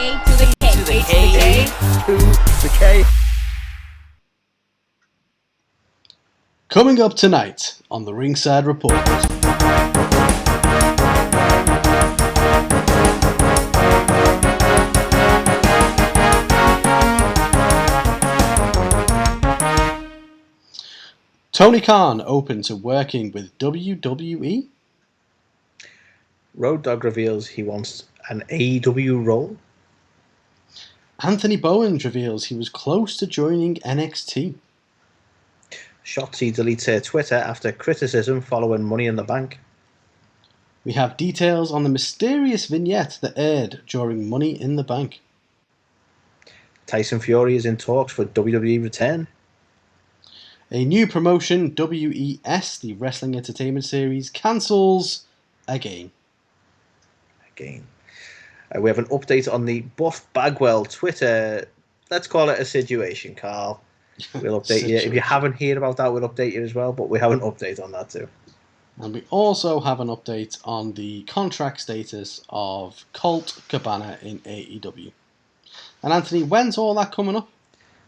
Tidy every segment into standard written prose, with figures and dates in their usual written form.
to the K. To the K. To the K. Coming up tonight on the Ringside Report. Tony Khan open to working with WWE. Road Dogg reveals he wants an AEW role. Anthony Bowens reveals he was close to joining NXT. Shotzi deletes her Twitter after criticism following Money in the Bank. We have details on the mysterious vignette that aired during Money in the Bank. Tyson Fury is in talks for WWE return. A new promotion, WES, the Wrestling Entertainment Series, cancels again. We have an update on the Buff Bagwell Twitter. Let's call it a situation, Carl. We'll update you. If you haven't heard about that, we'll update you as well, but we have an update on that too. And we also have an update on the contract status of Colt Cabana in AEW. And Anthony, when's all that coming up?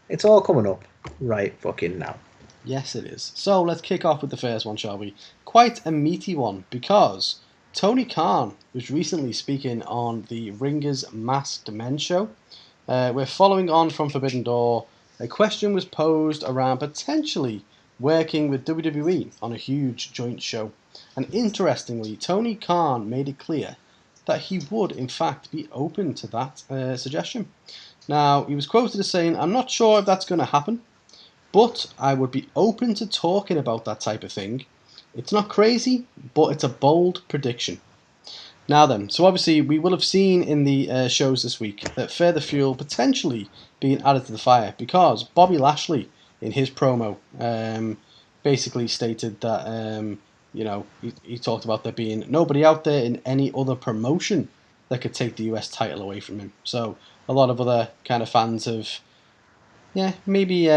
It's all coming up right fucking now. Yes, it is. So let's kick off with the first one, shall we? Quite a meaty one, because Tony Khan was recently speaking on the Ringers Masked Men show. We're following on from Forbidden Door. A question was posed around potentially working with WWE on a huge joint show. And interestingly, Tony Khan made it clear that he would, in fact, be open to that suggestion. Now, he was quoted as saying, "I'm not sure if that's going to happen, but I would be open to talking about that type of thing. It's not crazy, but it's a bold prediction." Now then, so obviously we will have seen in the shows this week that further fuel potentially being added to the fire, because Bobby Lashley, in his promo, basically stated that, he talked about there being nobody out there in any other promotion that could take the US title away from him. So a lot of other kind of fans have, maybe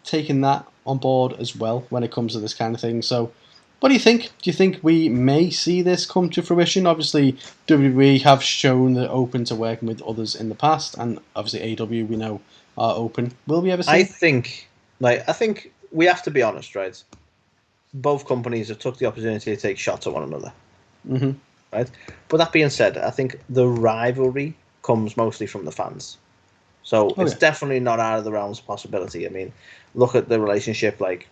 taken that on board as well when it comes to this kind of thing. So what do you think? Do you think we may see this come to fruition? Obviously, WWE have shown they're open to working with others in the past, and obviously AEW we know are open. Will we ever see? I think we have to be honest, right? Both companies have took the opportunity to take shots at one another, right? But that being said, I think the rivalry comes mostly from the fans, so it's definitely not out of the realms of possibility. I mean, look at the relationship. Like,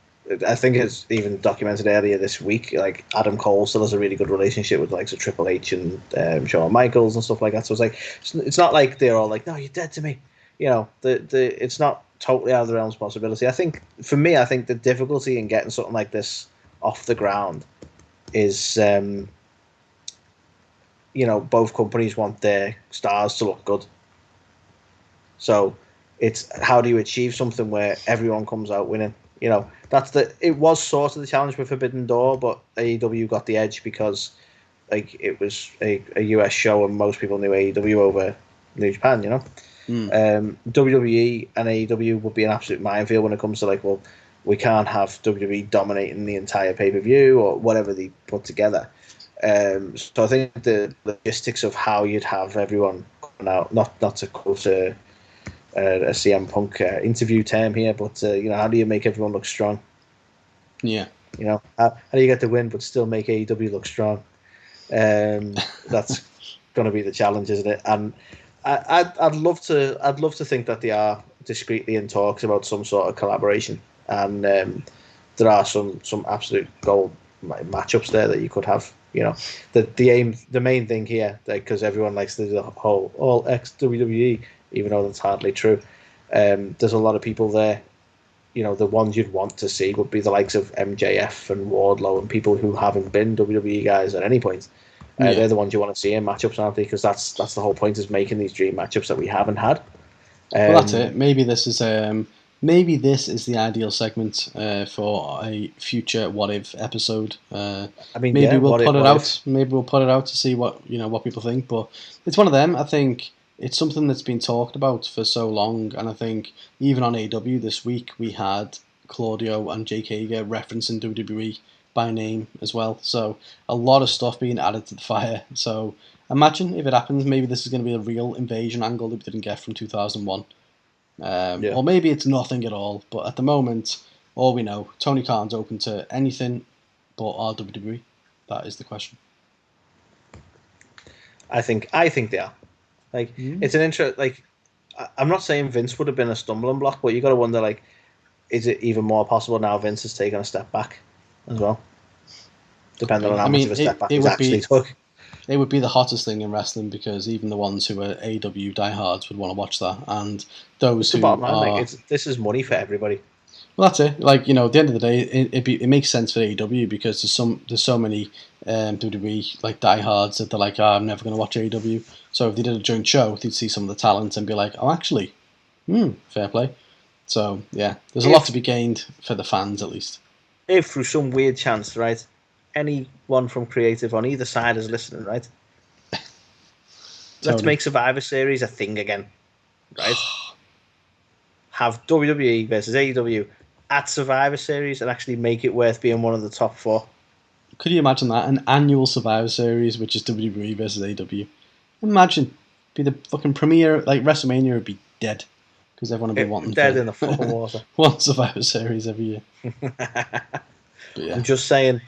I think it's even documented earlier this week. Like, Adam Cole still has a really good relationship with like Triple H and Shawn Michaels and stuff like that. So it's like it's not like they're all like, "No, you're dead to me." It's not totally out of the realms of possibility. I think for me, the difficulty in getting something like this off the ground is, both companies want their stars to look good. So it's how do you achieve something where everyone comes out winning? It was sort of the challenge with Forbidden Door, but AEW got the edge because it was a US show and most people knew AEW over New Japan, WWE and AEW would be an absolute minefield when it comes to we can't have WWE dominating the entire pay-per-view or whatever they put together. So I think the logistics of how you'd have everyone coming out, not to quote a CM Punk interview term here, but how do you make everyone look strong? Yeah. How do you get the win but still make AEW look strong? That's going to be the challenge, isn't it? And I'd love to think that they are discreetly in talks about some sort of collaboration, and there are some absolute gold matchups there that you could have. The main thing here, because everyone likes to do the whole all ex WWE, even though that's hardly true. There's a lot of people there. The ones you'd want to see would be the likes of MJF and Wardlow and people who haven't been WWE guys at any point. They're the ones you want to see in matchups, aren't they? Because that's the whole point, is making these dream matchups that we haven't had. Well, that's it. Maybe this is the ideal segment for a future What If episode. Maybe we'll put it out. Maybe we'll put it out to see what people think. But it's one of them. I think it's something that's been talked about for so long, and I think even on AEW this week we had Claudio and Jake Hager referencing WWE by name as well. So a lot of stuff being added to the fire. So imagine if it happens, maybe this is going to be a real invasion angle that we didn't get from 2001. Or maybe it's nothing at all. But at the moment, all we know, Tony Khan's open to anything but WWE. That is the question. I think they are. Like, it's an interest. Like, I'm not saying Vince would have been a stumbling block, but you got to wonder, like, is it even more possible now Vince has taken a step back as well? Depending on how much of a step back he's actually took. It would be the hottest thing in wrestling, because even the ones who are AEW diehards would want to watch that, and those who are... This is money for everybody. Well, that's it. Like, you know, at the end of the day, it makes sense for AEW, because there's so many WWE like diehards that they're like, I'm never going to watch AEW. So if they did a joint show, they'd see some of the talent and be like, oh, actually, fair play. So yeah, there's a lot to be gained for the fans, at least. If through some weird chance, right, anyone from creative on either side is listening, right? Let's make Survivor Series a thing again, right? Have WWE versus AEW at Survivor Series and actually make it worth being one of the top 4. Could you imagine that? An annual Survivor Series, which is WWE versus AEW. Imagine. Be the fucking premiere, like WrestleMania would be dead. Because everyone would be wanting dead in the fucking water. One Survivor Series every year. Yeah. I'm just saying,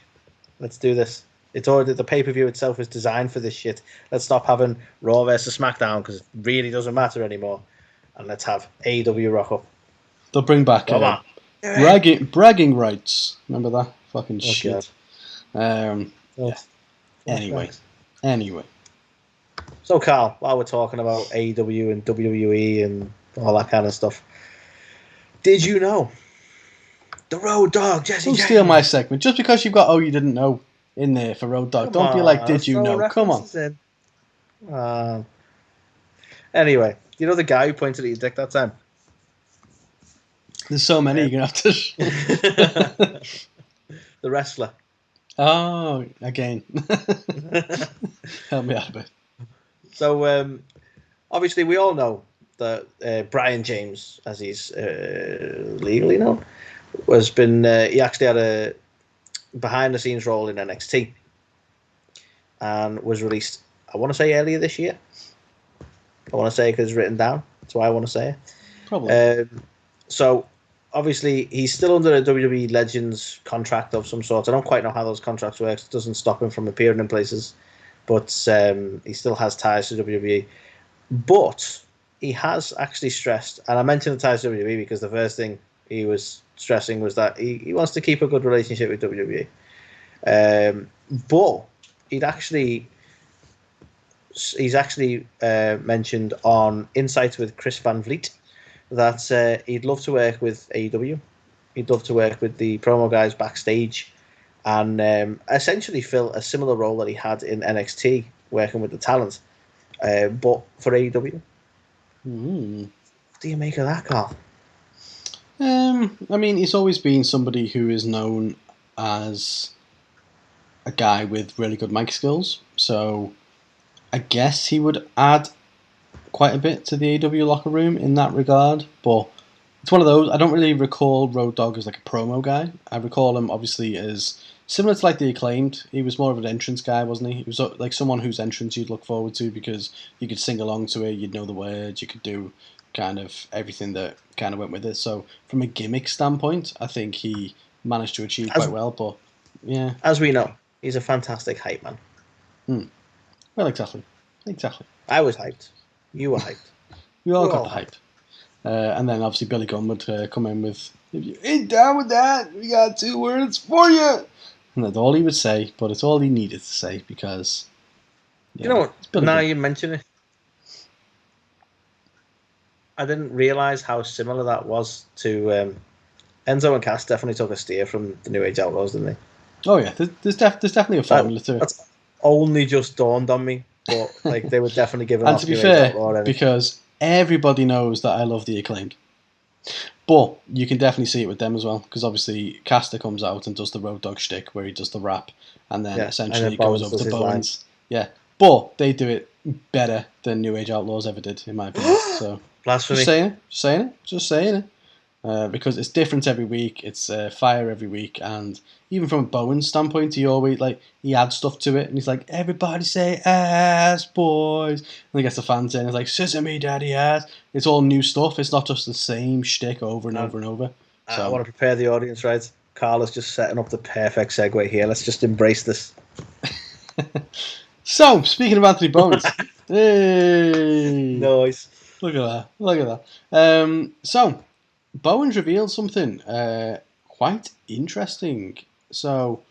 let's do this. It's already, the pay-per-view itself is designed for this shit. Let's stop having Raw versus SmackDown, because it really doesn't matter anymore. And let's have AEW rock up. They'll bring back bragging rights. Remember that? Fucking shit. Yeah. Anyway. So, Carl, while we're talking about AEW and WWE and all that kind of stuff, did you know the Road Dogg, Jesse James? Don't steal my segment. Just because you've got you didn't know in there for Road Dogg. Don't be like, did you know? Come on. Anyway, you know the guy who pointed at your dick that time? There's so many, you're going to have to... The wrestler. Oh, again. Help me out a bit. So, obviously, we all know that Brian James, as he's legally known, he actually had a behind-the-scenes role in NXT and was released, I want to say, earlier this year. I want to say because it's written down. That's why I want to say it. Probably. So, obviously, he's still under a WWE Legends contract of some sort. I don't quite know how those contracts work. It doesn't stop him from appearing in places. But he still has ties to WWE. But he has actually stressed, and I mentioned the ties to WWE because the first thing he was stressing was that he wants to keep a good relationship with WWE. But he's actually mentioned on Insights with Chris Van Vliet that he'd love to work with AEW. He'd love to work with the promo guys backstage and essentially fill a similar role that he had in NXT, working with the talent, but for AEW. What do you make of that, Carl? I mean, he's always been somebody who is known as a guy with really good mic skills, so I guess he would add quite a bit to the AEW locker room in that regard, but it's one of those, I don't really recall Road Dogg as like a promo guy. I recall him obviously as similar to like the Acclaimed. He was more of an entrance guy, wasn't he? He was like someone whose entrance you'd look forward to because you could sing along to it, you'd know the words, you could do kind of everything that kind of went with it. So from a gimmick standpoint, I think he managed to achieve quite well, but yeah. As we know, he's a fantastic hype man. Well, exactly. I was hyped. You were hyped. We all got the hype. And then obviously Billy Gunn would come in with, if you ain't down with that, we got 2 words for you. And that's all he would say, but it's all he needed to say because... You know what? Now you mention it, I didn't realise how similar that was to... Enzo and Cass definitely took a steer from the New Age Outlaws, didn't they? Oh yeah, there's definitely a formula to it. That's only just dawned on me, but like they would definitely give it. And to be fair, because everybody knows that I love the Acclaimed, but you can definitely see it with them as well. Because obviously, Caster comes out and does the Road Dogg shtick where he does the rap, and then essentially goes over to Bowens. Yeah, but they do it better than New Age Outlaws ever did, in my opinion. So blasphemy. Just saying it. because it's different every week. It's fire every week, and even from Bowens' standpoint, he adds stuff to it, and he's like, "Everybody say ass, boys," and he gets the fans in. It's like, "Sesame, daddy ass." It's all new stuff. It's not just the same shtick over and over and over. I want to prepare the audience, right? Carl is just setting up the perfect segue here. Let's just embrace this. So, speaking of Anthony Bowens, hey, Nice. Look at that. So, Bowens revealed something quite interesting. So,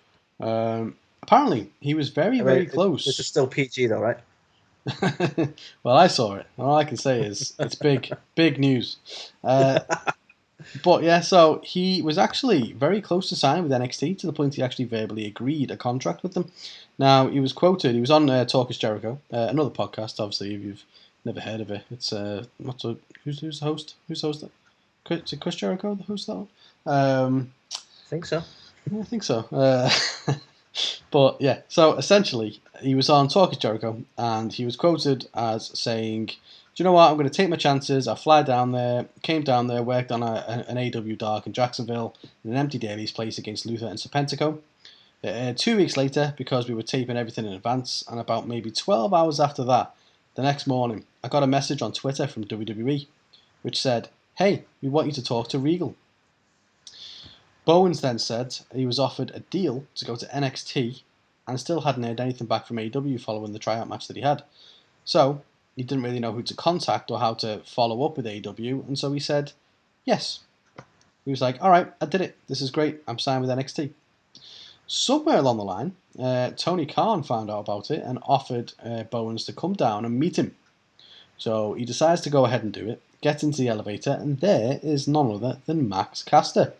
apparently, he was very close. This is still PG, though, right? Well, I saw it. All I can say is it's big news. But yeah, so he was actually very close to signing with NXT to the point he actually verbally agreed a contract with them. Now, he was quoted, he was on Talk is Jericho, another podcast, obviously, if you've never heard of it. It's, who's the host? Who's the host? Is it Chris Jericho, the host of that one? I think so. I think so. But yeah, so essentially, he was on Talk is Jericho, and he was quoted as saying, "Do you know what? I'm going to take my chances. I fly down there, came down there, worked on an AEW Dogg in Jacksonville in an empty Daly's place against Luther and Serpentico. 2 weeks later, because we were taping everything in advance, and about maybe 12 hours after that, the next morning, I got a message on Twitter from WWE, which said, 'Hey, we want you to talk to Regal.' Bowens then said he was offered a deal to go to NXT and still hadn't heard anything back from AEW following the tryout match that he had. So he didn't really know who to contact or how to follow up with AEW, and so he said, yes. He was like, all right, I did it. This is great. I'm signed with NXT. Somewhere along the line, Tony Khan found out about it and offered Bowens to come down and meet him. So he decides to go ahead and do it, gets into the elevator, and there is none other than Max Caster.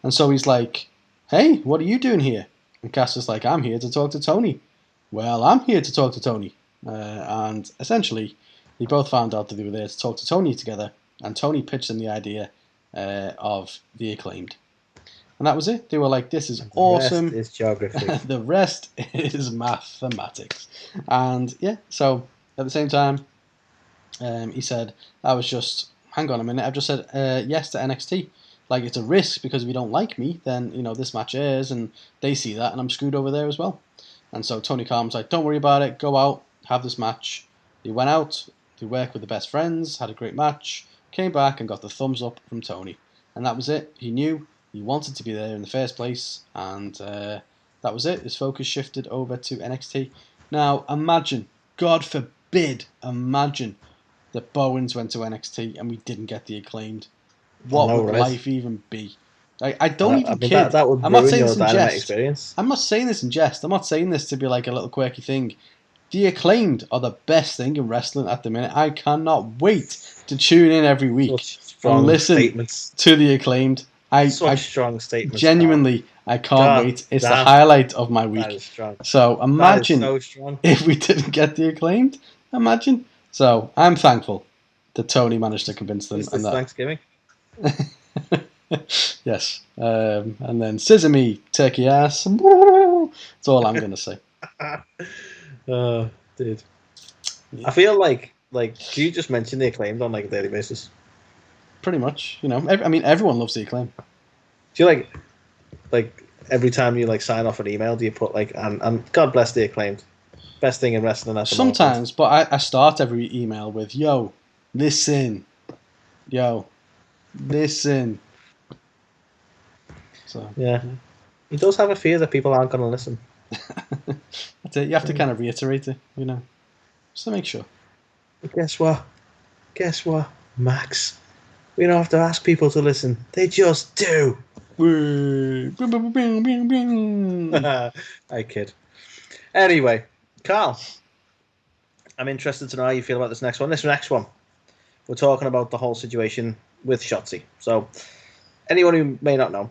And so he's like, hey, what are you doing here? And Caster's like, I'm here to talk to Tony. Well, I'm here to talk to Tony. And essentially, they both found out that they were there to talk to Tony together. And Tony pitched them the idea of the Acclaimed. And that was it. They were like, this is awesome. The rest is geography. The rest is mathematics. And yeah, so at the same time, he said, I was just, hang on a minute, I've just said yes to NXT. Like, it's a risk because if you don't like me, then, this match airs and they see that and I'm screwed over there as well. And so Tony Khan was like, don't worry about it, go out, have this match. They went out, they worked with the best friends, had a great match, came back and got the thumbs up from Tony. And that was it. He knew he wanted to be there in the first place, and that was it. His focus shifted over to NXT. Now, imagine, God forbid, imagine that Bowens went to NXT and we didn't get the Acclaimed. What would life even be? I don't even kid. That would I'm not saying ruin this your in jest. experience. I'm not saying this in jest. I'm not saying this to be like a little quirky thing. The Acclaimed are the best thing in wrestling at the minute. I cannot wait to tune in every week and listen to the Acclaimed. Strong statements. Genuinely, I can't wait. It's the highlight of my week. That is strong. So imagine strong. if we didn't get the Acclaimed. Imagine. So I'm thankful that Tony managed to convince them. Is this Thanksgiving? Yes. And then sesame, turkey ass. That's all I'm going to say. Oh, dude. Yeah. I feel like do you just mention the Acclaimed on like a daily basis? Pretty much. Everyone loves the Acclaim. Do you like every time you like sign off an email, do you put like and God bless the Acclaimed, best thing in wrestling at the moment? Sometimes, but I start every email with yo, listen. So yeah. He does have a fear that people aren't going to listen. That's it. You have to kind of reiterate it, just to make sure. But guess what, Max? We don't have to ask people to listen. They just do. I kid. Anyway, Carl, I'm interested to know how you feel about this next one. This next one, we're talking about the whole situation with Shotzi. So, anyone who may not know,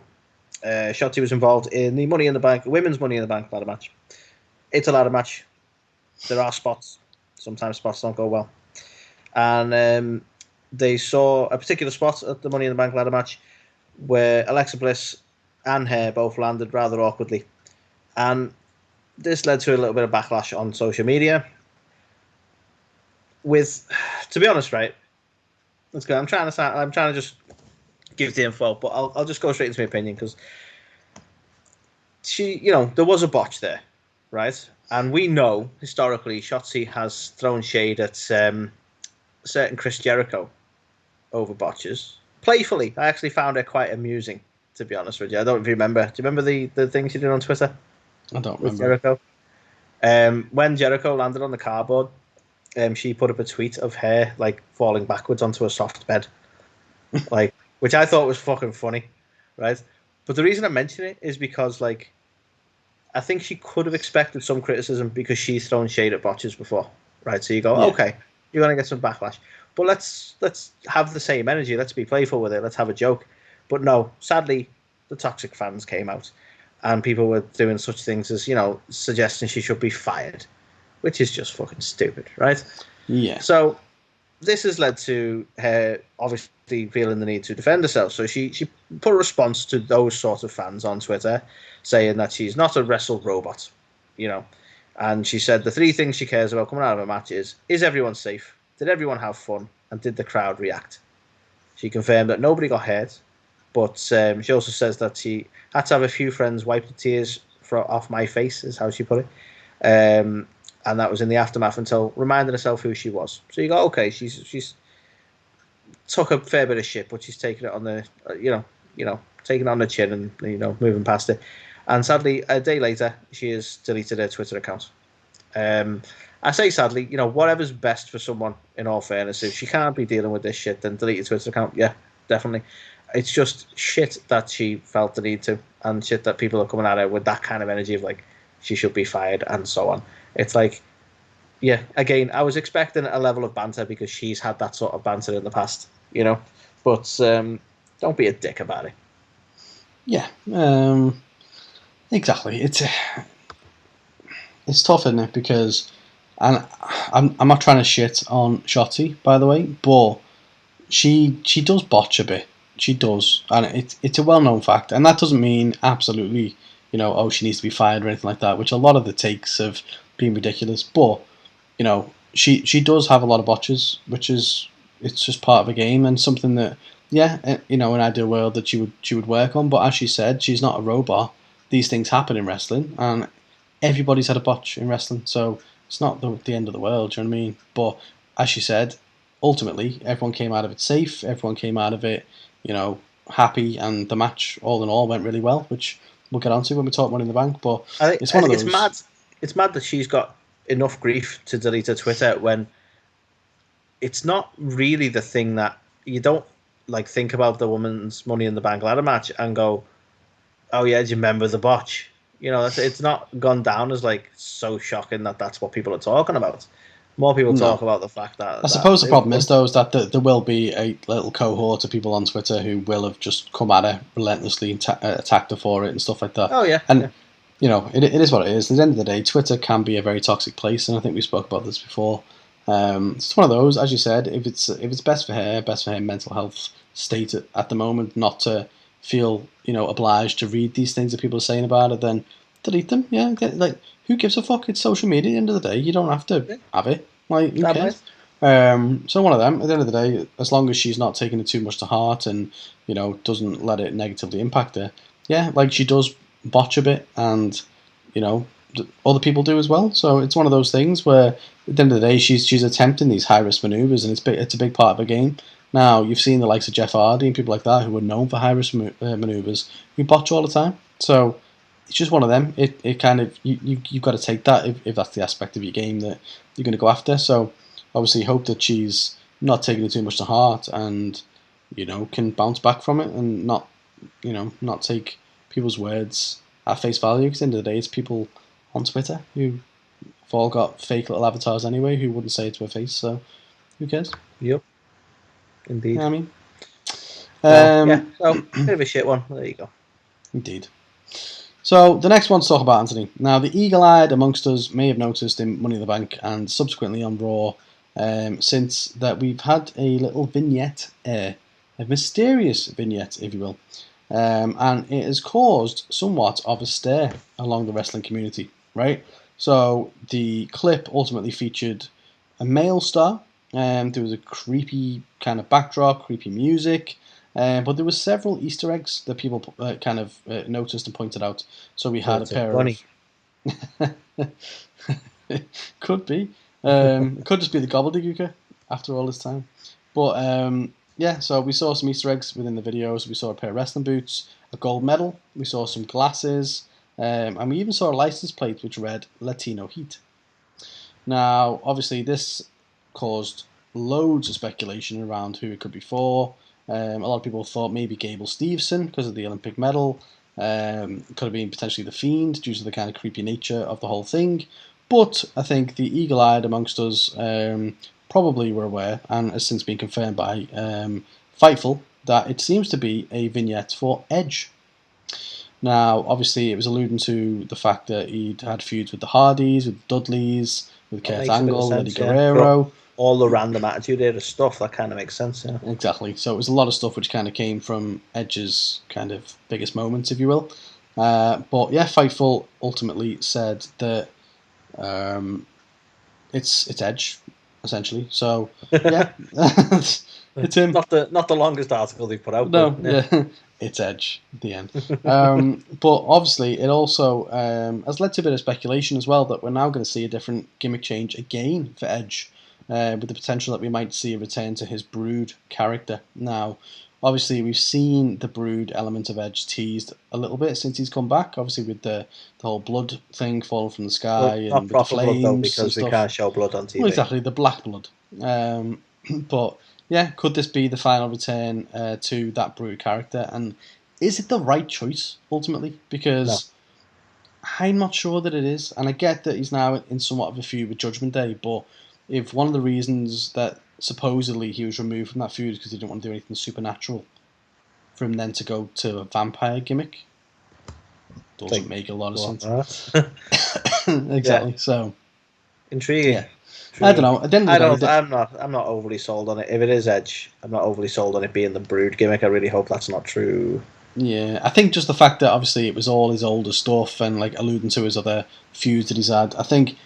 Shotzi was involved in the Money in the Bank, women's Money in the Bank ladder match. It's a ladder match. There are spots. Sometimes spots don't go well. And they saw a particular spot at the Money in the Bank ladder match where Alexa Bliss and her both landed rather awkwardly. And this led to a little bit of backlash on social media. To be honest, right? Let's go. I'm trying to just give the info, but I'll just go straight into my opinion because there was a botch there, right? And we know historically Shotzi has thrown shade at certain Chris Jericho over botches playfully. I actually found it quite amusing, to be honest with you. I don't know if you remember. Do you remember the thing she did on Twitter? I don't with remember. Jericho. When Jericho landed on the cardboard, she put up a tweet of her like falling backwards onto a soft bed, like, which I thought was fucking funny, right? But the reason I mention it is because like I think she could have expected some criticism because she's thrown shade at botches before, right? So you go, Yeah. okay, you're gonna get some backlash, but let's have the same energy. Let's be playful with it. Let's have a joke. But no, sadly, the toxic fans came out, and people were doing such things as suggesting she should be fired, which is just fucking stupid, right? Yeah. So this has led to her obviously feeling the need to defend herself. So she put a response to those sort of fans on Twitter saying that she's not a wrestle robot, and she said the three things she cares about coming out of a match is everyone safe? Did everyone have fun? And did the crowd react? She confirmed that nobody got hurt, but she also says that she had to have a few friends wipe the tears off my face, is how she put it. And that was in the aftermath until reminding herself who she was. So you go, okay, she's took a fair bit of shit, but she's taken it on the, taking it on the chin and moving past it. And sadly, a day later, she has deleted her Twitter account. I say sadly, whatever's best for someone. In all fairness, if she can't be dealing with this shit, then delete your Twitter account. Yeah, definitely. It's just shit that she felt the need to, and shit that people are coming at her with that kind of energy of like she should be fired and so on. It's like, yeah, again, I was expecting a level of banter because she's had that sort of banter in the past, but don't be a dick about it. Yeah, exactly. It's tough, isn't it? Because, and I'm not trying to shit on Shotzi, by the way, but she does botch a bit. She does, and it's a well known fact, and that doesn't mean absolutely, she needs to be fired or anything like that. Which a lot of the takes have been ridiculous, but she does have a lot of botches, which is it's just part of a game and something that in an ideal world that she would work on. But as she said, she's not a robot. These things happen in wrestling, and everybody's had a botch in wrestling, so it's not the end of the world. Do you know what I mean? But as she said, ultimately everyone came out of it safe. Everyone came out of it, happy, and the match all in all went really well, which we'll get onto when we talk Money in the Bank. But it's one of those. It's mad. It's mad that she's got enough grief to delete her Twitter when it's not really the thing that you don't like think about the woman's Money in the Bank ladder match and go, oh yeah, do you remember the botch? It's not gone down as like so shocking that that's what people are talking about. More people talk about the fact that. I suppose the problem is though is that there will be a little cohort of people on Twitter who will have just come at her relentlessly and attacked her for it and stuff like that. Oh yeah, and it is what it is. At the end of the day, Twitter can be a very toxic place, and I think we spoke about this before. It's one of those, as you said, if it's best for her mental health state at the moment, not to feel obliged to read these things that people are saying about it, then delete them. Yeah, who gives a fuck? It's social media. At the end of the day, you don't have to have it. Like, who cares? So one of them. At the end of the day, as long as she's not taking it too much to heart and doesn't let it negatively impact her, yeah, like she does botch a bit, and other people do as well. So it's one of those things where at the end of the day, she's attempting these high risk maneuvers, and it's a big part of the game. Now you've seen the likes of Jeff Hardy and people like that who are known for high risk maneuvers who botch all the time. So it's just one of them. It kind of you've got to take that if that's the aspect of your game that you're going to go after. So obviously hope that she's not taking it too much to heart and can bounce back from it and not take people's words at face value, because at the end of the day it's people on Twitter who have all got fake little avatars anyway who wouldn't say it to her face, so who cares? Yep. Indeed. You know what I mean? So bit of a shit one. There you go. Indeed. So the next one to talk about, Anthony. Now the eagle-eyed amongst us may have noticed in Money in the Bank and subsequently on Raw, since that we've had a little vignette, a mysterious vignette, if you will, and it has caused somewhat of a stir along the wrestling community, right? So the clip ultimately featured a male star, there was a creepy kind of backdrop, creepy music, But there were several Easter eggs that people kind of noticed and pointed out. So we had a pair bunny. of... Could be. It could just be the gobbledygooker after all this time. But yeah, so we saw some Easter eggs within the videos. We saw a pair of wrestling boots, a gold medal. We saw some glasses. And we even saw a license plate which read Latino Heat. Now, obviously, this caused loads of speculation around who it could be for. A lot of people thought maybe Gable Steveson because of the Olympic medal. Could have been potentially The Fiend due to the kind of creepy nature of the whole thing. But I think the eagle-eyed amongst us probably were aware, and has since been confirmed by Fightful, that it seems to be a vignette for Edge. Now, obviously, it was alluding to the fact that he'd had feuds with the Hardys, with Dudleys, with Kurt Angle, Eddie Guerrero. All the random attitude era stuff, that kind of makes sense, yeah. Exactly. So it was a lot of stuff which kind of came from Edge's kind of biggest moments, if you will. But yeah, Fightful ultimately said that it's Edge, essentially. So yeah, it's him. Not the longest article they've put out. No, but, yeah. It's Edge at the end. But obviously, it also has led to a bit of speculation as well that we're now going to see a different gimmick change again for Edge, with the potential that we might see a return to his Brood character. Now, obviously, we've seen the Brood element of Edge teased a little bit since he's come back. Obviously, with the whole blood thing falling from the sky and not with the proper flames blood though, because we can't show blood on TV. Well, exactly, the black blood. But yeah, could this be the final return to that Brood character? And is it the right choice, ultimately? Because I'm not sure that it is. And I get that he's now in somewhat of a feud with Judgment Day, but if one of the reasons that supposedly he was removed from that feud is because he didn't want to do anything supernatural, for him then to go to a vampire gimmick doesn't make a lot of sense. Exactly, yeah. So intriguing. Yeah. I don't know. I'm not overly sold on it. If it is Edge, I'm not overly sold on it being the Brood gimmick. I really hope that's not true. Yeah, I think just the fact that obviously it was all his older stuff and like alluding to his other feuds that he's had. I think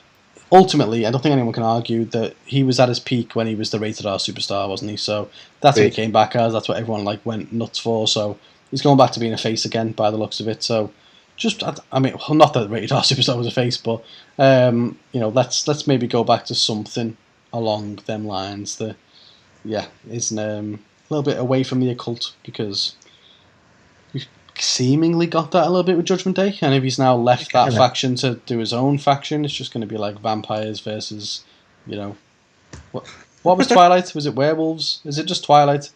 ultimately, I don't think anyone can argue that he was at his peak when he was the rated R superstar, wasn't he? So that's what he came back as. That's what everyone like went nuts for. So he's going back to being a face again by the looks of it. So just, I mean, well, not that rated R superstar was a face, but let's maybe go back to something along them lines that, isn't a little bit away from the occult, because we've seemingly got that a little bit with Judgment Day, and if he's now left that faction to do his own faction, it's just going to be like vampires versus, what was Twilight? Was it werewolves? Is it just Twilight?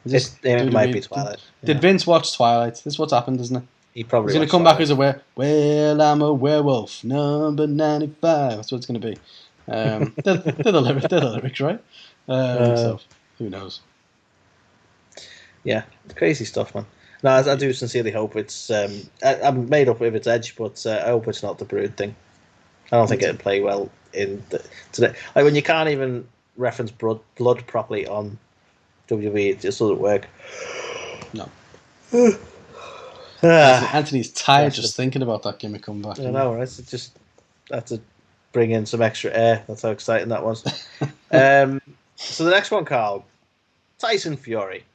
It might be Twilight. Did Vince watch Twilight? This is what's happened, isn't it? He probably He's going to come back as a well, I'm a werewolf, number 95. That's what it's going to be. They're the lyrics, right? So who knows? Yeah, crazy stuff, man. No, I do sincerely hope it's. I'm made up if it's Edge, but I hope it's not the Brood thing. I don't think it'd play well in today. Like when you can't even reference blood properly on WWE, it just doesn't work. No. Anthony's tired just thinking about that gimmick coming back. I know, right? It's just have to bring in some extra air. That's how exciting that was. So the next one, Carl, Tyson Fury.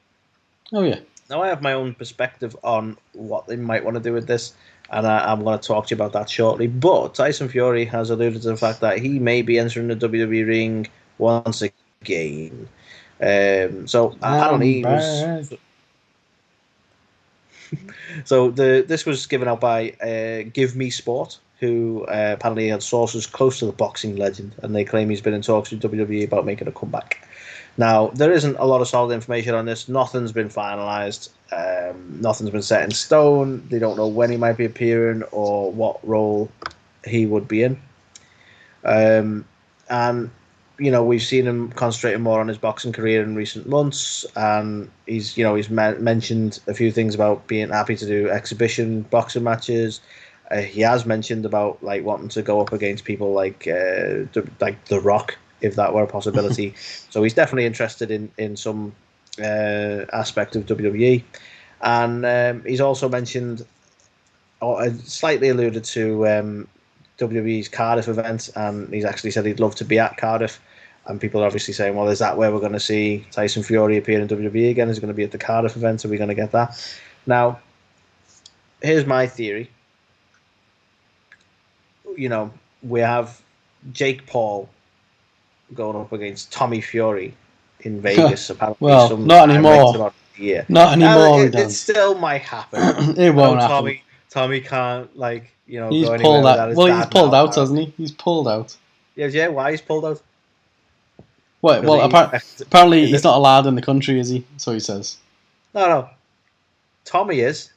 Oh yeah. Now I have my own perspective on what they might want to do with this, and I'm going to talk to you about that shortly. But Tyson Fury has alluded to the fact that he may be entering the WWE ring once again. So I don't know. So this was given out by Give Me Sport, who apparently had sources close to the boxing legend, and they claim he's been in talks with WWE about making a comeback. Now, there isn't a lot of solid information on this. Nothing's been finalised. Nothing's been set in stone. They don't know when he might be appearing or what role he would be in. And we've seen him concentrating more on his boxing career in recent months, and he's mentioned a few things about being happy to do exhibition boxing matches. He has mentioned about like wanting to go up against people like The Rock, if that were a possibility. So he's definitely interested in some aspect of WWE, and he's also mentioned, or slightly alluded to, WWE's Cardiff event, and he's actually said he'd love to be at Cardiff. And people are obviously saying, well, is that where we're going to see Tyson Fury appear in WWE again? Is it going to be at the Cardiff event? Are we going to get that? Now, here's my theory. You know, we have Jake Paul going up against Tommy Fury in Vegas, apparently well, not sometime later anymore. on in the year. Not anymore, It still might happen. It won't happen. Tommy can't, like, you know, He's go anywhere pulled out. without his Well, dad he's pulled now, out, apparently. hasn't he? He's pulled out. Yeah, why he's pulled out? What? Well, apparently he's not allowed in the country, is he? So he says. No. Tommy is.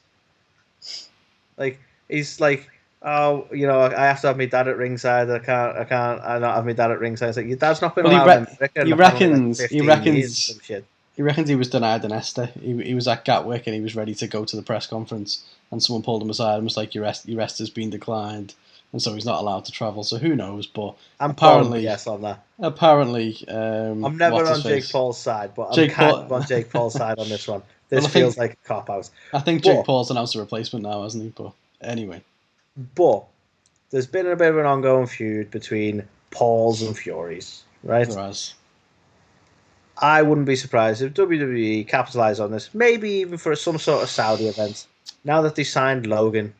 Like, he's like, oh, you know, I have to have my dad at ringside. I not have my dad at ringside. It's like, your dad's not been allowed in America. He reckons he was denied an Esther. He was at Gatwick and he was ready to go to the press conference, and someone pulled him aside and was like, your Esther's been declined, and so he's not allowed to travel. So who knows? But apparently, yes on that. Apparently, I'm never on Jake Paul's side, but I'm kind of on Jake Paul's side on this one. This feels like a cop out. I think Jake Paul's announced a replacement now, hasn't he? But anyway. But there's been a bit of an ongoing feud between Pauls and Furies, right? There has. I wouldn't be surprised if WWE capitalised on this, maybe even for some sort of Saudi event. Now that they signed Logan,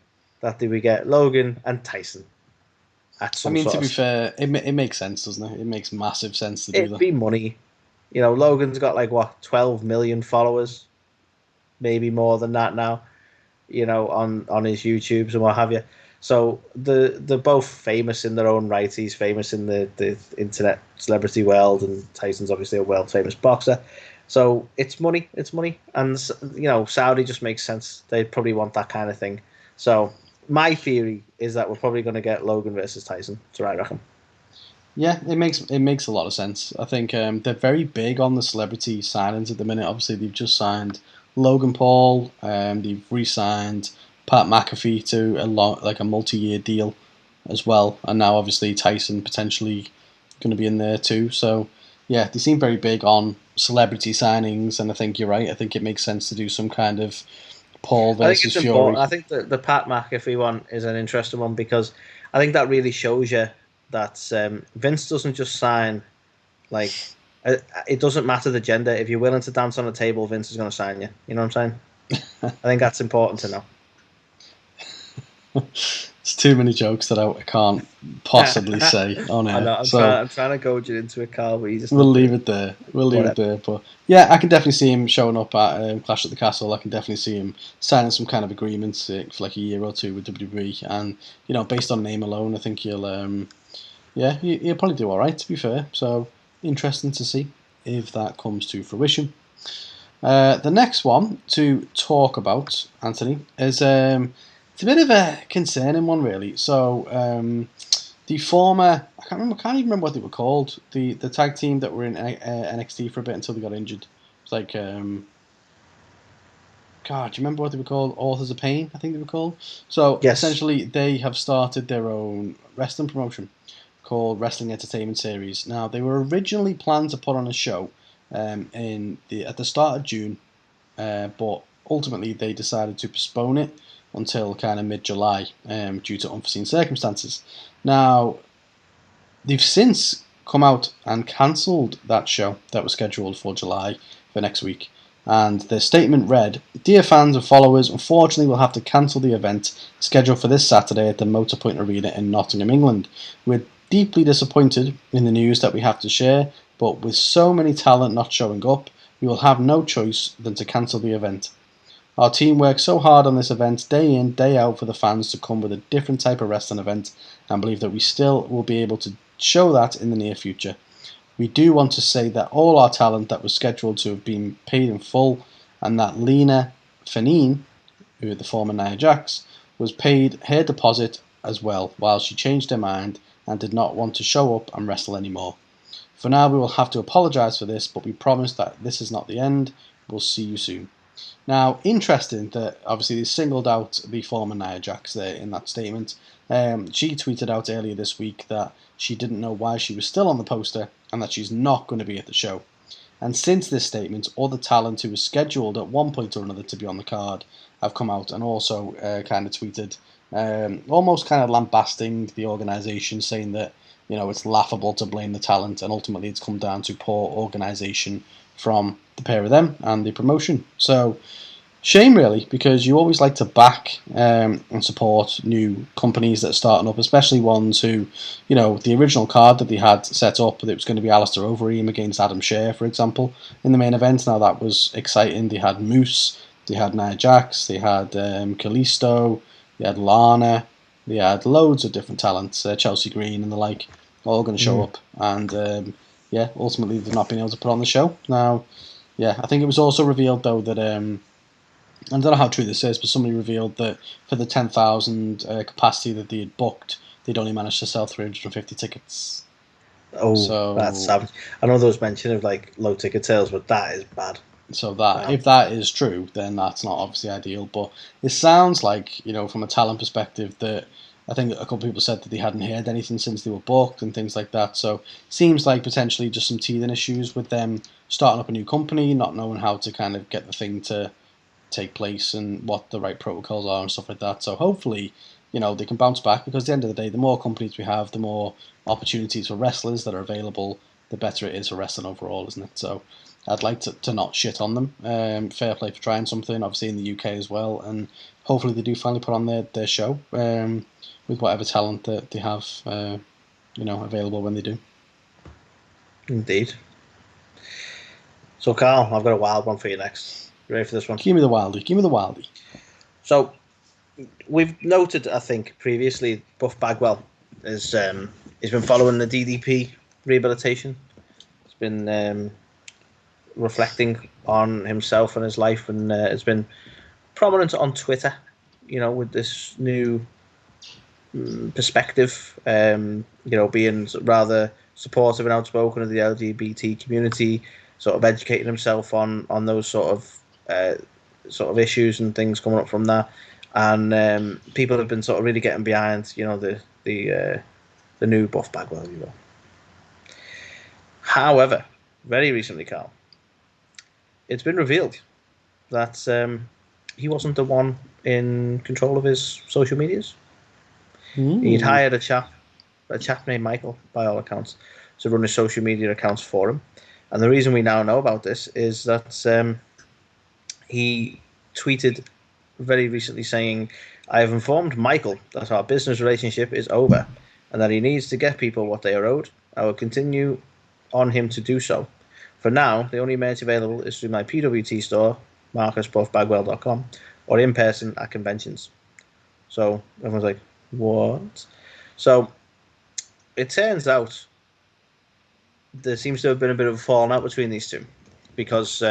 we get Logan and Tyson. To be fair, it makes sense, doesn't it? It makes massive sense to do that. It'd be money. You know, Logan's got 12 million followers, maybe more than that now. You know, on his YouTubes and what have you. So they're both famous in their own right. He's famous in the internet celebrity world, and Tyson's obviously a world famous boxer. So it's money, and you know, Saudi just makes sense. They probably want that kind of thing. So my theory is that we're probably going to get Logan versus Tyson. That's what I reckon. Yeah, it makes a lot of sense. I think they're very big on the celebrity signings at the minute. Obviously, they've just signed Logan Paul. They've re-signed Pat McAfee to a multi-year deal as well, and now obviously Tyson potentially going to be in there too. So yeah, they seem very big on celebrity signings, and I think you're right. I think it makes sense to do some kind of Paul versus Fury. Important. I think the Pat McAfee one is an interesting one because I think that really shows you that Vince doesn't just sign it doesn't matter the gender. If you're willing to dance on a table, Vince is going to sign you. You know what I'm saying? I think that's important to know. It's too many jokes that I can't possibly say on air. I'm trying to goad you into a car, but we'll leave it there. But yeah, I can definitely see him showing up at Clash at the Castle. I can definitely see him signing some kind of agreements for a year or two with WWE. And you know, based on name alone, I think he'll probably do all right. To be fair, so interesting to see if that comes to fruition. The next one to talk about, Anthony, is it's a bit of a concerning one, really. So, the former, I can't even remember what they were called. The tag team that were in NXT for a bit until they got injured. It's like, God, do you remember what they were called? Authors of Pain, I think they were called. So, yes. Essentially, they have started their own wrestling promotion called Wrestling Entertainment Series. Now, they were originally planned to put on a show at the start of June, but ultimately they decided to postpone it until kind of mid-July due to unforeseen circumstances. Now, they've since come out and cancelled that show that was scheduled for July for next week. And their statement read, "Dear fans and followers, unfortunately we'll have to cancel the event scheduled for this Saturday at the Motorpoint Arena in Nottingham, England. We're deeply disappointed in the news that we have to share, but with so many talent not showing up, we will have no choice than to cancel the event. Our team works so hard on this event day in, day out for the fans to come with a different type of wrestling event and believe that we still will be able to show that in the near future. We do want to say that all our talent that was scheduled to have been paid in full and that Lena Fanine, who is the former Nia Jax, was paid her deposit as well while she changed her mind and did not want to show up and wrestle anymore. For now we will have to apologise for this, but we promise that this is not the end. We'll see you soon." Now, interesting that obviously they singled out the former Nia Jax there in that statement. She tweeted out earlier this week that she didn't know why she was still on the poster and that she's not going to be at the show. And since this statement, other talent who was scheduled at one point or another to be on the card have come out and also kind of tweeted, almost kind of lambasting the organisation, saying that it's laughable to blame the talent, and ultimately it's come down to poor organisation from the pair of them and the promotion. So, shame really, because you always like to back and support new companies that are starting up, especially ones who, the original card that they had set up, that it was going to be Alistair Overeem against Adam Scherr, for example, in the main event. Now that was exciting. They had Moose, they had Nia Jax, they had Kalisto, they had Lana, they had loads of different talents, Chelsea Green and the like, all going to show up. And ultimately they've not been able to put on the show. Now, I think it was also revealed though that I don't know how true this is, but somebody revealed that for the 10,000 capacity that they had booked, they'd only managed to sell 350 tickets. Oh, that's savage. I know there was mention of like low ticket sales, but that is bad. So if that is true, then that's not obviously ideal. But it sounds like, from a talent perspective, that I think a couple of people said that they hadn't heard anything since they were booked and things like that. So it seems like potentially just some teething issues with them starting up a new company, not knowing how to kind of get the thing to take place and what the right protocols are and stuff like that. So hopefully, they can bounce back, because at the end of the day, the more companies we have, the more opportunities for wrestlers that are available, the better it is for wrestling overall, isn't it? So I'd like to not shit on them. Fair play for trying something, obviously in the UK as well, and hopefully they do finally put on their show with whatever talent that they have, available when they do. Indeed. So, Carl, I've got a wild one for you next. You ready for this one? Give me the wildie. So, we've noted, I think, previously, Buff Bagwell he's been following the DDP rehabilitation. He's been reflecting on himself and his life, and has been prominent on Twitter, with this new perspective, being rather supportive and outspoken of the LGBT community, sort of educating himself on those sort of issues and things coming up from that. And people have been sort of really getting behind, the new Buff Bagwell, you will. However, very recently, Carl, it's been revealed that he wasn't the one in control of his social medias. He'd hired a chap named Michael, by all accounts, to run his social media accounts for him. And the reason we now know about this is that he tweeted very recently saying, "I have informed Michael that our business relationship is over and that he needs to get people what they are owed. I will continue on him to do so. For now, the only merch available is through my PWT store, marcusbuffbagwell.com, or in person at conventions." So everyone's like, what? So it turns out there seems to have been a bit of a falling out between these two, because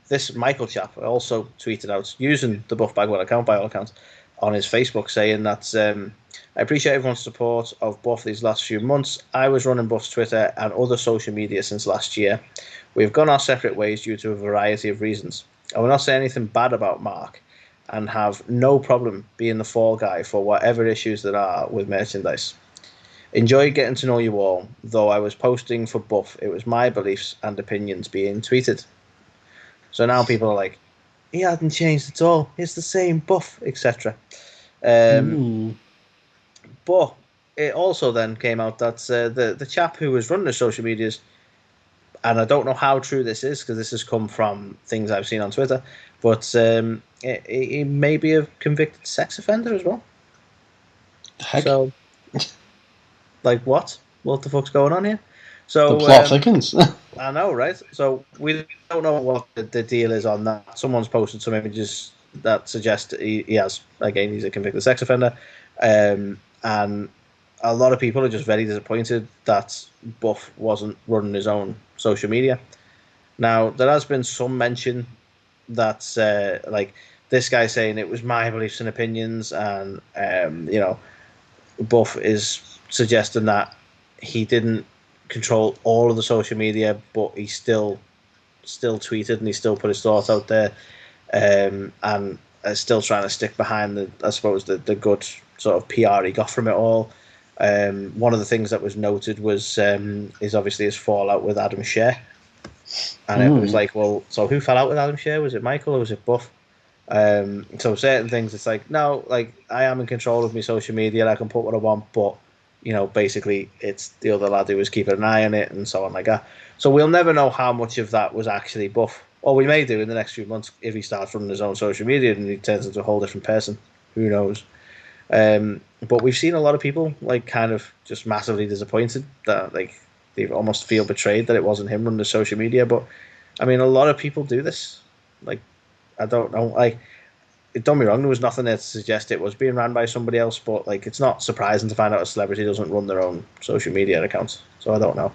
this Michael chap also tweeted out, using the Buff Bagwell account by all accounts, on his Facebook, saying that "I appreciate everyone's support of Buff these last few months. I was running Buff's Twitter and other social media since last year. We've gone our separate ways due to a variety of reasons. I will not say anything bad about Mark and have no problem being the fall guy for whatever issues there are with merchandise. Enjoy getting to know you all, though I was posting for Buff. It was my beliefs and opinions being tweeted." So now people are like, he hadn't changed at all. It's the same Buff, etc. But it also then came out that the chap who was running the social medias, and I don't know how true this is because this has come from things I've seen on Twitter, but he may be a convicted sex offender as well. The heck? So, like, what? What the fuck's going on here? So the plot thickens. I know, right? So we don't know what the deal is on that. Someone's posted some images that suggest he has, again, he's a convicted sex offender. And a lot of people are just very disappointed that Buff wasn't running his own social media. Now, there has been some mention that, like, this guy saying it was my beliefs and opinions, and, Buff is suggesting that he didn't control all of the social media, but he still tweeted and he still put his thoughts out there, and still trying to stick behind the good sort of PR he got from it all. One of the things that was noted was is obviously his fallout with Adam Scherr, and it was like, well, so who fell out with Adam Scherr? Was it Michael or was it Buff? So certain things, it's like, no, like, I am in control of my social media, I can put what I want, but basically it's the other lad who was keeping an eye on it and so on like that. So we'll never know how much of that was actually Buff. Or we may do in the next few months if he starts running his own social media and he turns into a whole different person. Who knows? But we've seen a lot of people like kind of just massively disappointed that like they almost feel betrayed that it wasn't him running the social media. But I mean, a lot of people do this. Like, I don't know. Like, don't get me wrong, there was nothing there to suggest it was being ran by somebody else. But like, it's not surprising to find out a celebrity doesn't run their own social media accounts. So I don't know.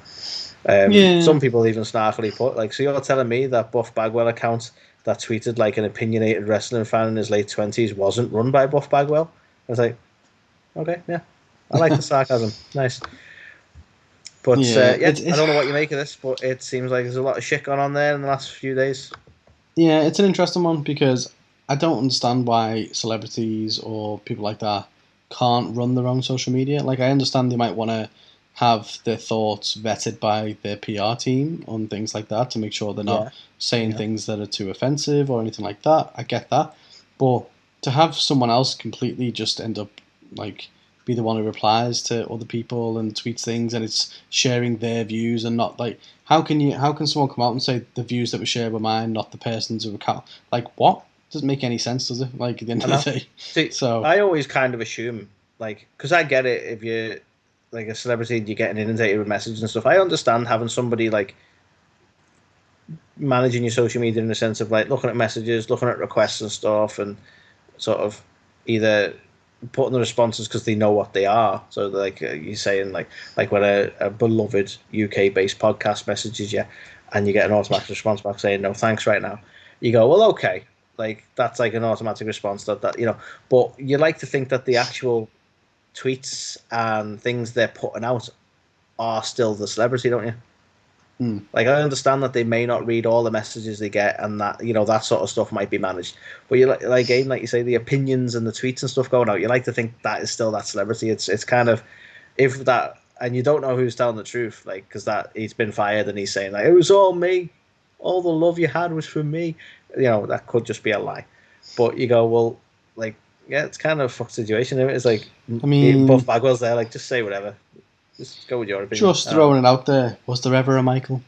Some people even snarkily put like, so you're telling me that Buff Bagwell account that tweeted like an opinionated wrestling fan in his late 20s wasn't run by Buff Bagwell? I was like, okay, yeah, I like the sarcasm. Nice. But I don't know what you make of this, but it seems like there's a lot of shit going on there in the last few days. Yeah, it's an interesting one because I don't understand why celebrities or people like that can't run their own social media. Like, I understand they might want to have their thoughts vetted by their PR team on things like that to make sure they're not saying things that are too offensive or anything like that. I get that. But to have someone else completely just end up like be the one who replies to other people and tweets things and it's sharing their views and not like how can someone come out and say the views that were shared were mine, not the person's account? Like, what? Doesn't make any sense, does it? Like, at the end of the day. See, so I always kind of assume, like, because I get it, if you're like a celebrity and you're getting inundated with messages and stuff, I understand having somebody like managing your social media in the sense of like looking at messages, looking at requests and stuff, and sort of either putting the responses because they know what they are. So like you're saying, like when a beloved UK based podcast messages you, and you get an automatic response back saying no thanks right now, you go, well, okay, like that's like an automatic response that But you like to think that the actual tweets and things they're putting out are still the celebrity, don't you? Like, I understand that they may not read all the messages they get, and that that sort of stuff might be managed. But you like you say, the opinions and the tweets and stuff going out. You like to think that is still that celebrity. It's kind of if that, and you don't know who's telling the truth, like because that he's been fired and he's saying like it was all me, all the love you had was for me. That could just be a lie. But you go, well, like it's kind of a fucked situation. It's like I mean, Buff Bagwell's there, like just say whatever. Just go with your opinion. Just throwing it out there. Was there ever a Michael?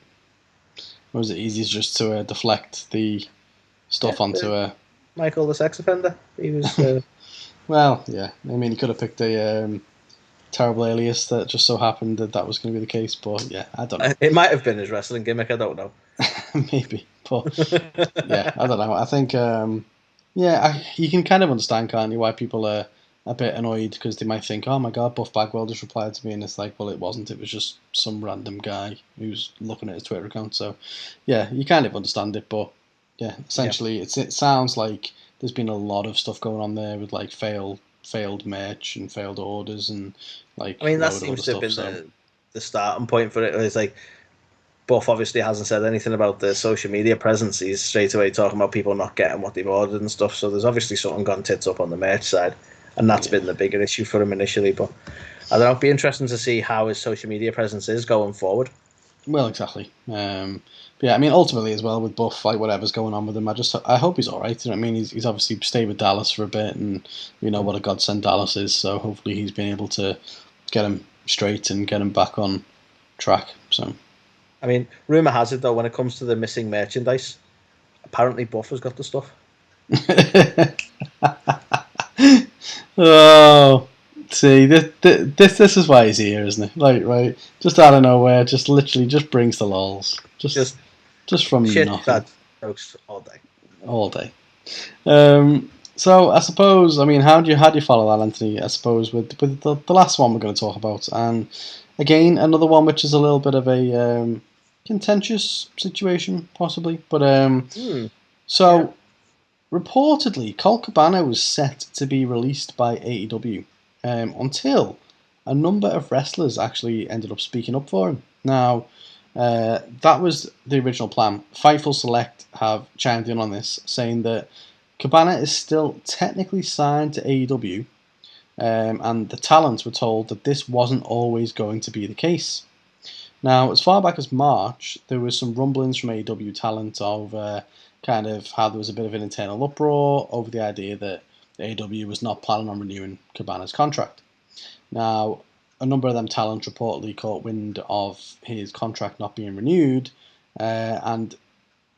Or was it easy just to deflect the stuff onto Michael, the sex offender? He was. Well, yeah. I mean, he could have picked a terrible alias that just so happened that was going to be the case. But yeah, I don't know. It might have been his wrestling gimmick. I don't know. Maybe, but yeah, I don't know. I think you can kind of understand, can't you, why people are a bit annoyed because they might think, oh my god, Buff Bagwell just replied to me, and it's like, well, it wasn't. It was just some random guy who's looking at his Twitter account. So yeah, you kind of understand it, but yeah, essentially, it sounds like there's been a lot of stuff going on there with like failed merch and failed orders and like. I mean, that seems to have been the starting point for it. It's like Buff obviously hasn't said anything about the social media presence. He's straight away talking about people not getting what they've ordered and stuff. So there's obviously something gone tits up on the merch side. And that's been the bigger issue for him initially. But I don't know, it'd be interesting to see how his social media presence is going forward. Well, exactly. But yeah, I mean, ultimately as well with Buff, like whatever's going on with him, I hope he's all right. You know what I mean? He's obviously stayed with Dallas for a bit, and we know what a godsend Dallas is. So hopefully he's been able to get him straight and get him back on track. So, I mean, rumor has it though, when it comes to the missing merchandise, apparently Buff has got the stuff. Oh, see, this is why he's here, isn't it? Like, right, just out of nowhere, just literally just brings the lols, just from shit nothing. That jokes all day. So I suppose, I mean, how do you follow that, Anthony? I suppose with the last one we're going to talk about, and again another one which is a little bit of a contentious situation, possibly, but so. Reportedly, Colt Cabana was set to be released by AEW until a number of wrestlers actually ended up speaking up for him. Now, that was the original plan. Fightful Select have chimed in on this, saying that Cabana is still technically signed to AEW, and the talents were told that this wasn't always going to be the case. Now, as far back as March, there was some rumblings from AEW talent of kind of how there was a bit of an internal uproar over the idea that AEW was not planning on renewing Cabana's contract. Now, a number of them talents reportedly caught wind of his contract not being renewed, and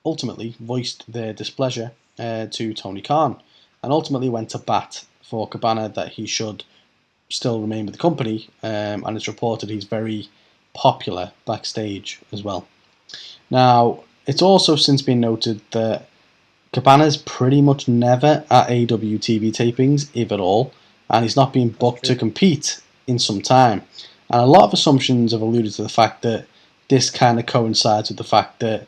ultimately voiced their displeasure to Tony Khan, and ultimately went to bat for Cabana that he should still remain with the company, and it's reported he's very popular backstage as well. Now, it's also since been noted that Cabana's pretty much never at AEW TV tapings, if at all, and he's not been booked to compete in some time. And a lot of assumptions have alluded to the fact that this kind of coincides with the fact that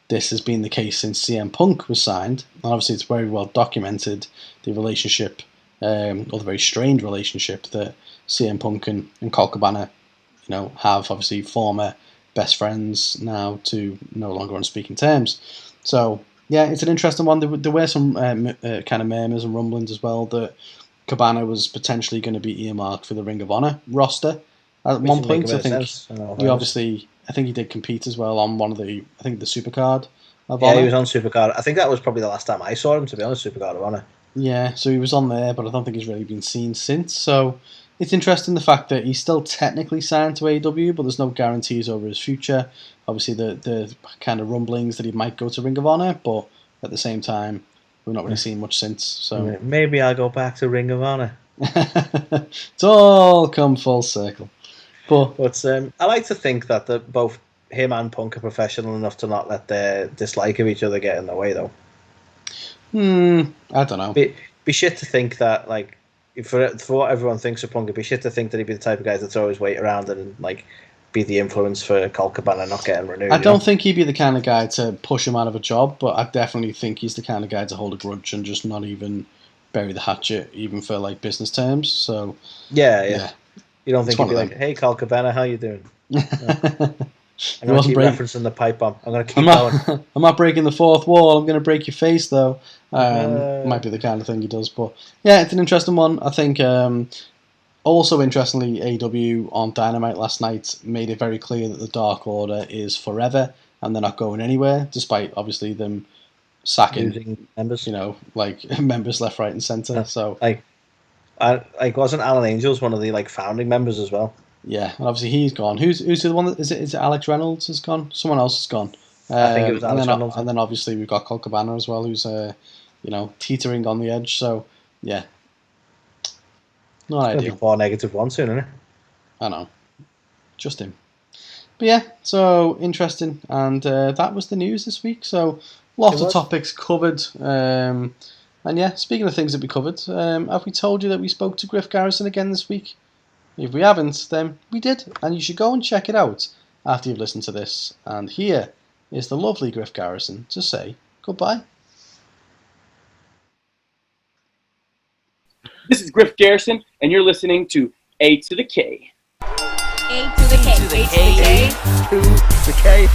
this has been the case since CM Punk was signed, and obviously it's very well documented, the relationship, or the very strained relationship that CM Punk and Colt Cabana, have. Obviously former best friends now to no longer on speaking terms. So yeah, it's an interesting one. There were some kind of murmurs and rumblings as well that Cabana was potentially going to be earmarked for the Ring of Honor roster at one point. I think he did compete as well on one of the Supercard of Honor. Yeah, he was on Supercard. I think that was probably the last time I saw him, to be honest, Supercard of Honor. Yeah, so he was on there, but I don't think he's really been seen since. So it's interesting the fact that he's still technically signed to AEW, but there's no guarantees over his future. Obviously, the kind of rumblings that he might go to Ring of Honor, but at the same time, we've not really seen much since. So maybe I'll go back to Ring of Honor. It's all come full circle. But I like to think that both him and Punk are professional enough to not let their dislike of each other get in the way, though. I don't know. Be shit to think that, like, for what everyone thinks of Punk, it'd be shit to think that he'd be the type of guy to throw his weight around and, like, be the influence for Colt Cabana not getting renewed. I don't think he'd be the kind of guy to push him out of a job, but I definitely think he's the kind of guy to hold a grudge and just not even bury the hatchet, even for, like, business terms. So yeah. You don't think he'd be like, "Hey, Colt Cabana, how you doing?" No. I'm going to keep referencing the pipe bomb. I'm going to keep going. I'm not breaking the fourth wall. I'm going to break your face, though. Might be the kind of thing he does. But yeah, it's an interesting one. I think also interestingly, AEW on Dynamite last night made it very clear that the Dark Order is forever and they're not going anywhere, despite obviously them sacking members. Members left, right, and centre. So wasn't Alan Angels one of the founding members as well? Yeah, and obviously he's gone. Who's the one that is it Alex Reynolds has gone? Someone else has gone. I think it was Alex Reynolds. And then obviously we've got Colt Cabana as well, who's teetering on the edge. So yeah, not ideal. It's going to be -1 soon, isn't it? I know, just him. But yeah, so interesting, and that was the news this week. So lots of topics covered. And yeah, speaking of things that we covered, have we told you that we spoke to Griff Garrison again this week? If we haven't, then we did, and you should go and check it out after you've listened to this. And here is the lovely Griff Garrison to say goodbye. This is Griff Garrison, and you're listening to A to the K. A to the K. A to the K. A to the K.